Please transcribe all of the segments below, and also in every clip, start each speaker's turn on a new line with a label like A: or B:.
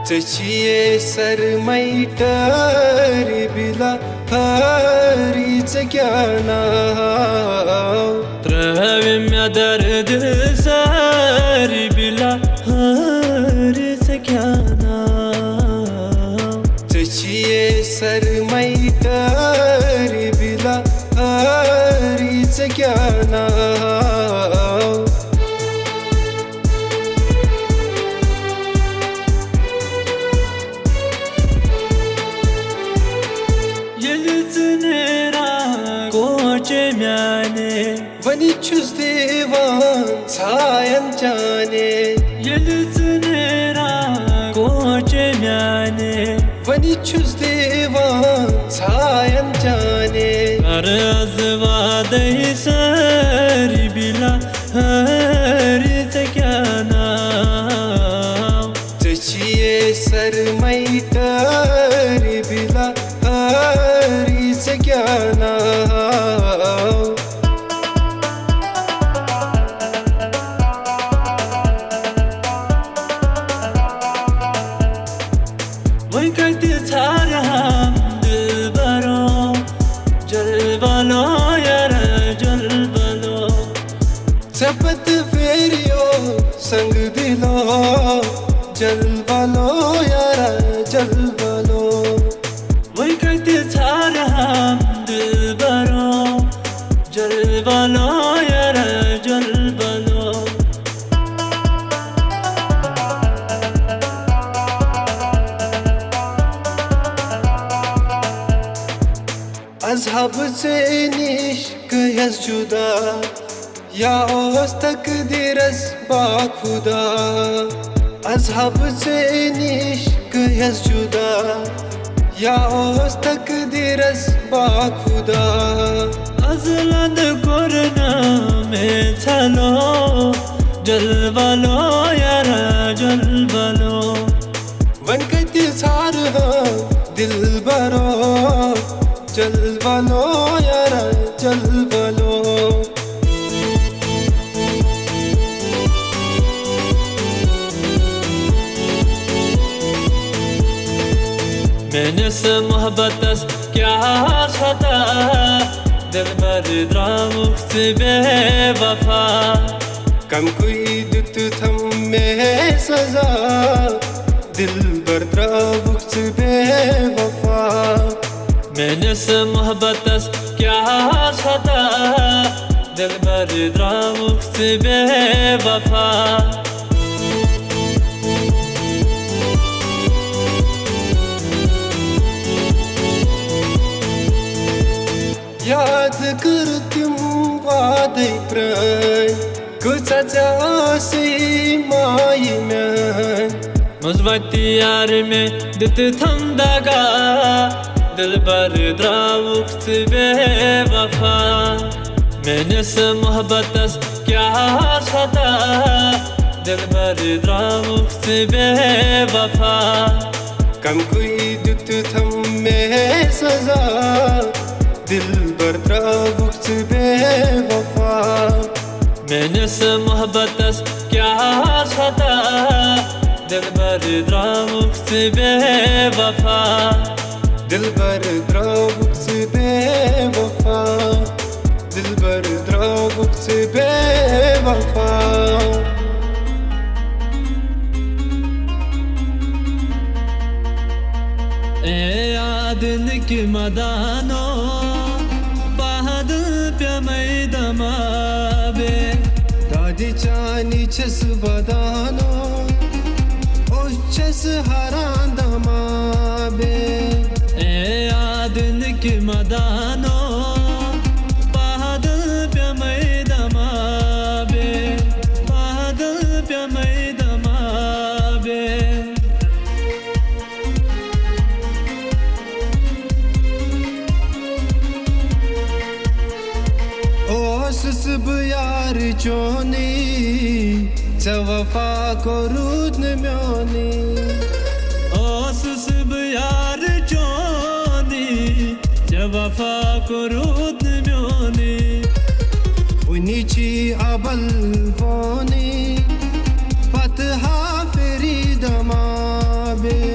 A: Tăcie sarmaitar bila hariच ज्ञानाव
B: Travimya dard sari bila hariच ज्ञानाव
A: Tăcie sarmaitar bila hariच ज्ञानाव Vănicius devan țayan cane
B: Yelțunera coce miane
A: Vănicius devan țayan cane
B: Arzva dai sari bila hariț ज्ञानाव
A: Tăcie sarmaitar bila hariț ज्ञानाव Sapat feriyo sang dilo jalvalo yara jalvalo
B: Vay kayte thara ham dilbaro jalvalo yara jalvalo
A: Azhab se nishk yas juda या ओस तकदीरस बाखुदा अज़हब से निश्क yes जुदा या ओस तकदीरस बाखुदा
B: अज़लद कोरना में चलो जलवलो यारा जलवलो
A: वनकती सार दिल बरो जलवलो यारा जलवलो
B: मैंने से मोहब्बत क्या खता दिल मर्दा मुफ्त बेवफा
A: कम कोई दुत थम में सजा दिल बर्दा मुफ्त बेवफा
B: मैंने से मोहब्बत क्या खता दिल मर्दा मुफ्त बेवफा
A: याद करतीम वादै प्राण कुचाचा आसै माई म्यान
B: मुझवती यार में दित थम दगा दिल बर्दा मुफ्त बेवफा मैंने से मोहब्बत क्या खता दिल बर्दा मुफ्त बेवफा
A: कम कोई दुत थम में सजा दिल बर्दा मुफ्त बेवफा
B: मैंने से मोहब्बत क्या खता दिल बर्दा मुफ्त बेवफा
A: दिल बर्दा मुफ्त बेवफा दिल बर्दा मुफ्त बेवफा
B: यादन की मदानो पहाड़ पे मैदमा बे
A: दादी चानी छस बदानो ओछस हरांदमा बे
B: यादन की मदानो पहाड़ पे मैदमा बे पहाड़ पे मैदमा बे
A: Susub yar choni Çavafa korud nemyoni
B: O susub yar choni Çavafa korud nemyoni
A: Unici abal voni Patha feri damabe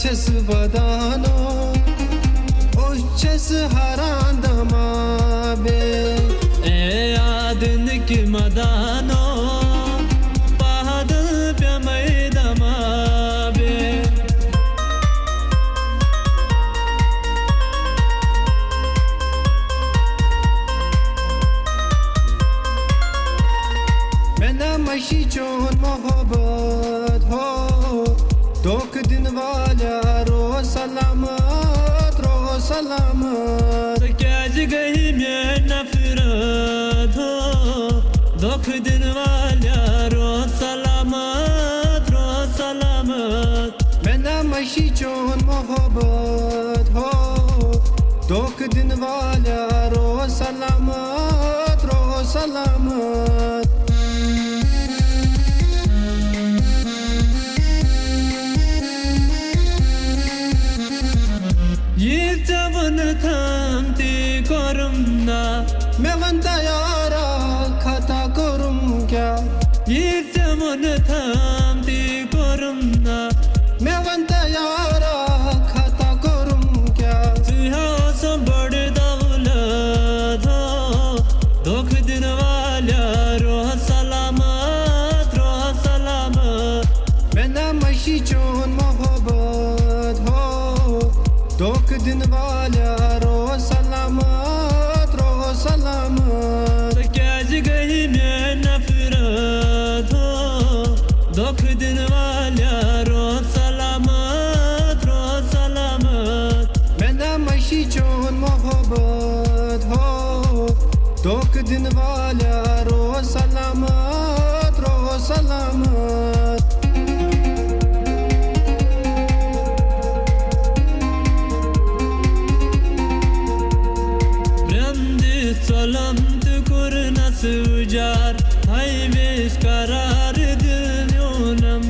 A: छस वदानो उच्छस हरांदमा बे
B: ए आदन की मदानो पहाद प्यमैदमा बे
A: मैंने मशी चोन मोहब्बत हो दोख दिन वाला रो सलामत
B: कैज गई मैं नफरत हो दुख दिन वाला रो सलामत
A: मैंने मशी चोन मोहब्बत हो दोख दिन वाला रो सलामत
B: Yirtavan thamti korumna
A: मैं वंदा यारा खाता करूं क्या
B: Yirtavan thamti korumna
A: मैं वंदा यारा खाता करूं क्या
B: Siha sambad dawlat ho Dukh din wala roh salamat
A: मैंने मशी चोन मोहब्बत हो दोख दिन वाला रो सलामत
B: कैज गई मैं नफरत हो दुख दिन वाला रो सलामत
A: मैंने मशी चोन मोहब्बत हो दोख दिन वाला रो सलामत
B: Salamd kurna sujar hay beş karar dilonam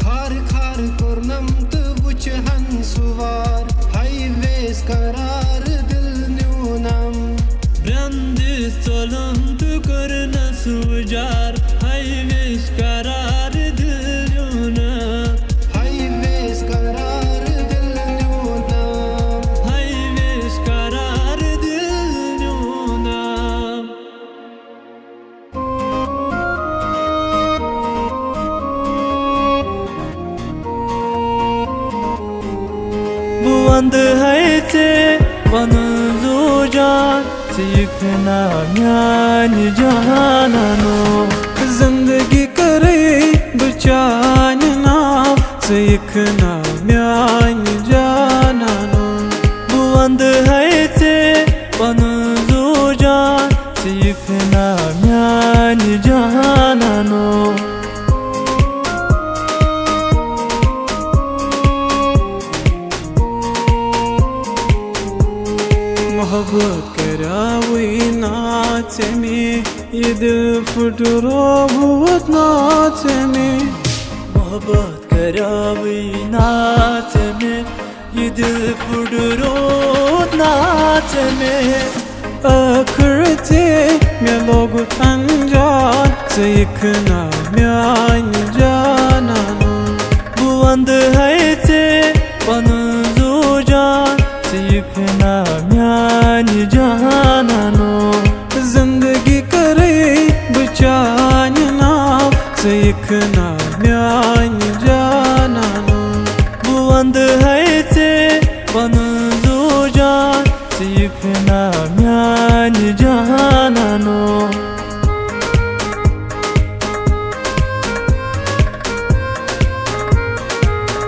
A: खार खार कोरनम तो बुच हंसुवार हाय वेस करार दिल न्यूनम
B: Brand salamd kurna sujar hay beş karar dilonam
A: हाय वेस करार दिल न्यूनम
B: hay beş karar dilonam Bu and hai te vanzujan Sikna myani jahanano Zindagi kare bachana Sikna myani jahanano Bu and hai te vanzujan Sikna myani jahanano मोहब्बत करावी नाचे में ये दिल foot रो बहुत नाचे में मोहब्बत करावी नाचे में ये दिल फुट रो नाचे में आखिरते में लोग अंजान से एक ना म्यान जाना नो बुआंद है ते पनजू जान सीखना म्यानी जानो जिंदगी करे बचाना सीखना म्यानी जानो बुआंद है ते बनजू जान सीखना म्यानी जानो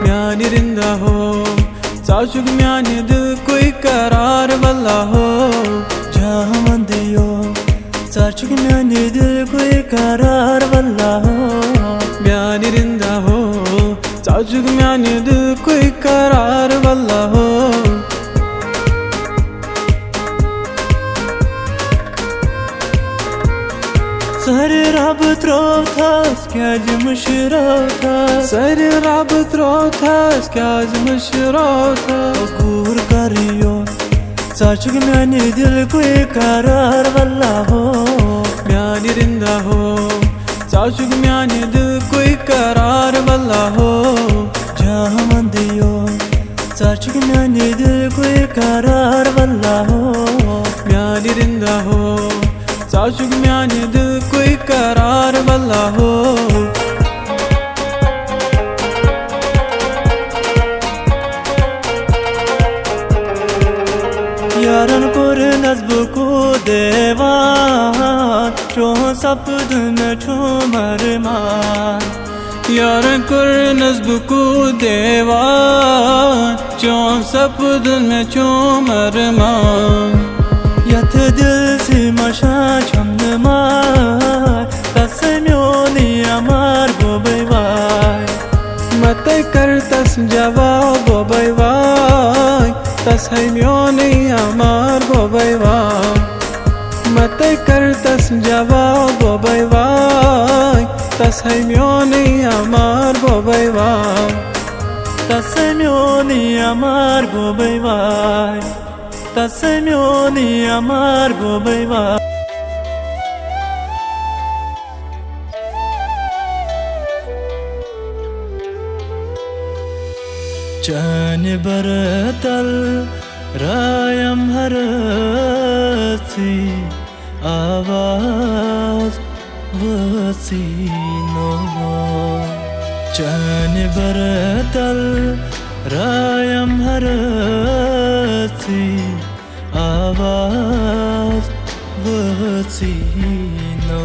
B: म्यानी रिंदा हो साशुक म्यानी दिल कोई करार वाला हो जहाँ मंदियो साशुक म्यानी दिल कोई करार वाला हो म्यानी रिंदा हो साशुक म्यानी दिल कोई करार वाला हो सर रब त्रोथास क्या जमशरोथा सर रब त्रोथास क्या जमशरोथा गुर करियो साचुक म्यानी दिल कोई करार वाला हो म्यानी रिंदा हो साचुक म्यानी दिल कोई करार वाला हो जहाँ मंदियो Sarçık myani dil koy karar vallaho myani rinda ho Sarçık myani dil koy karar vallaho Yaran kor nazbu ko devan Çoğun sapdı me çomarman Yaran kor nazbu ko devan Çoğun sapdı me çomarman Yat dil se maşa çamnımay Tasmyoni amar bo bayvay Mate kartas jawab bo bayvay Tas haymyoni amar bo bayvay Mate kartas jawab bo bayvay Tas haymyoni amar bo bayvay Tas haymyoni amar bo bayvay Tas haymyoni amar bo bayvay Jani baratal rayam harati आवाज वसीनो Jani baratal rayam harati आवाज वसीनो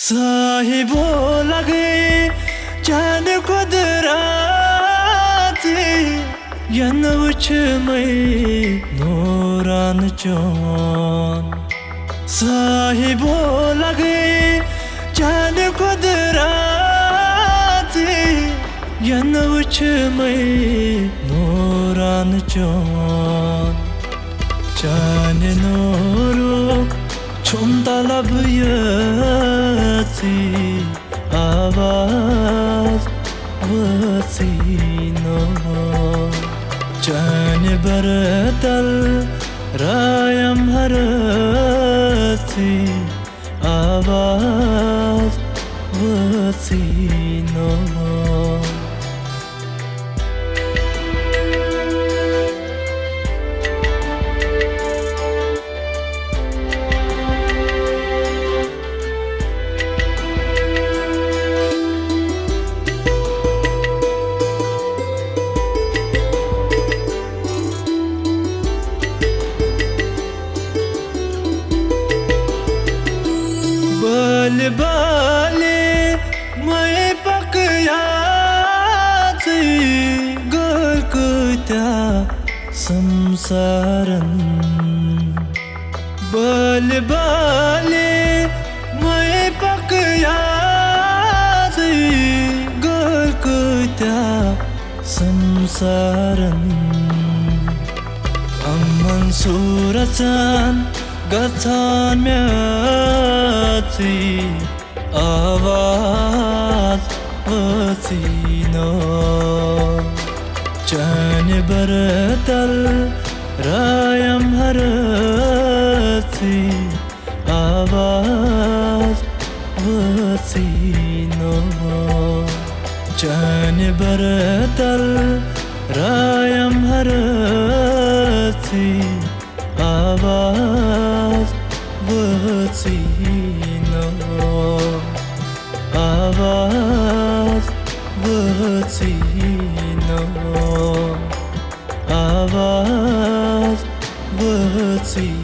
B: साहिबो लगे जान कुदरती यन उच में नूरान चोन साहिबो लगे जान कुदरती यन उच में नूरान चोन जान Nuru Çonda labıyati avaz vasino Jani baratal rayam harati avaz vasino Bale मैं पकयाती गलकता संसारन बले मैं पकयाती गलकता संसारन अमन सूरतन गतान म्याती आवाज वसीनो Jani baratal rayam harati आवाज वसीनो Jani baratal rayam harati आवाज वसीनो आवाज वसीनो आवाज वसीनो